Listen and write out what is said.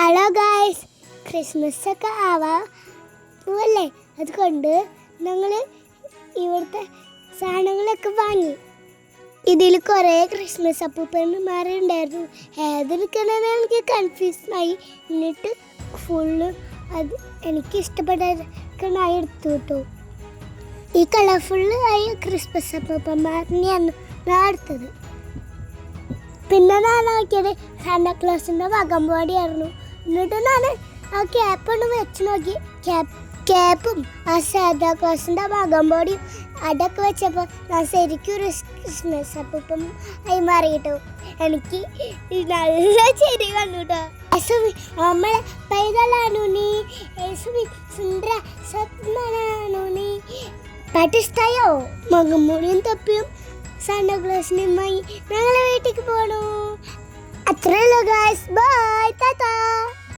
Hello guys, Christmas ഒക്കെ ആവാല്ലേ, അതുകൊണ്ട് ഞങ്ങൾ ഇവിടുത്തെ സാധനങ്ങളൊക്കെ വാങ്ങി. ഇതിൽ കുറേ ക്രിസ്മസ് അപ്പൂപ്പന്മാരുണ്ടായിരുന്നു. ഏതെടുക്കണമെന്ന് എനിക്ക് കൺഫ്യൂഷനായി. എന്നിട്ട് ഫുള്ള് അത് എനിക്ക് ഇഷ്ടപ്പെട്ടതൊക്കെ ഞാൻ എടുത്തു കിട്ടും. ഈ കളർഫുള്ള് ആയ ക്രിസ്മസ് അപ്പൂപ്പന്മാരിനെയാണ് ഞാൻ എടുത്തത്. പിന്നെ ഞാൻ നോക്കിയത് സാന്താക്ലോസിൻ്റെ വകംപാടിയായിരുന്നു. എന്നിട്ട് ഞാൻ ആ ക്യാപ്പ് ഒന്ന് വെച്ച് നോക്കി. ക്യാപ്പും ആ സാന്താക്ലോസിൻ്റെ വകംപാടിയും അതൊക്കെ വെച്ചപ്പോൾ ഞാൻ ശരിക്കും ഒരു ക്രിസ്മസ് അപ്പൂപ്പൻ ആയി മാറിയിട്ടു. എനിക്ക് നല്ല ചെടി കണ്ടു കേട്ടോ. യേശുവി നമ്മളെ പൈതലാണുനി, യേശുവി സുന്ദര സത്മനാണുനി. പാട്ട് ഇഷ്ടമായോ? മുഖംമൂടിയും തൊപ്പിയും സാന്താക്ലോസിനുമായി ഞങ്ങളെ വീട്ടിലേക്ക് പോകണു. അത്രയല്ലോ ഗായ്സ്, ബൈ, ടാറ്റാ.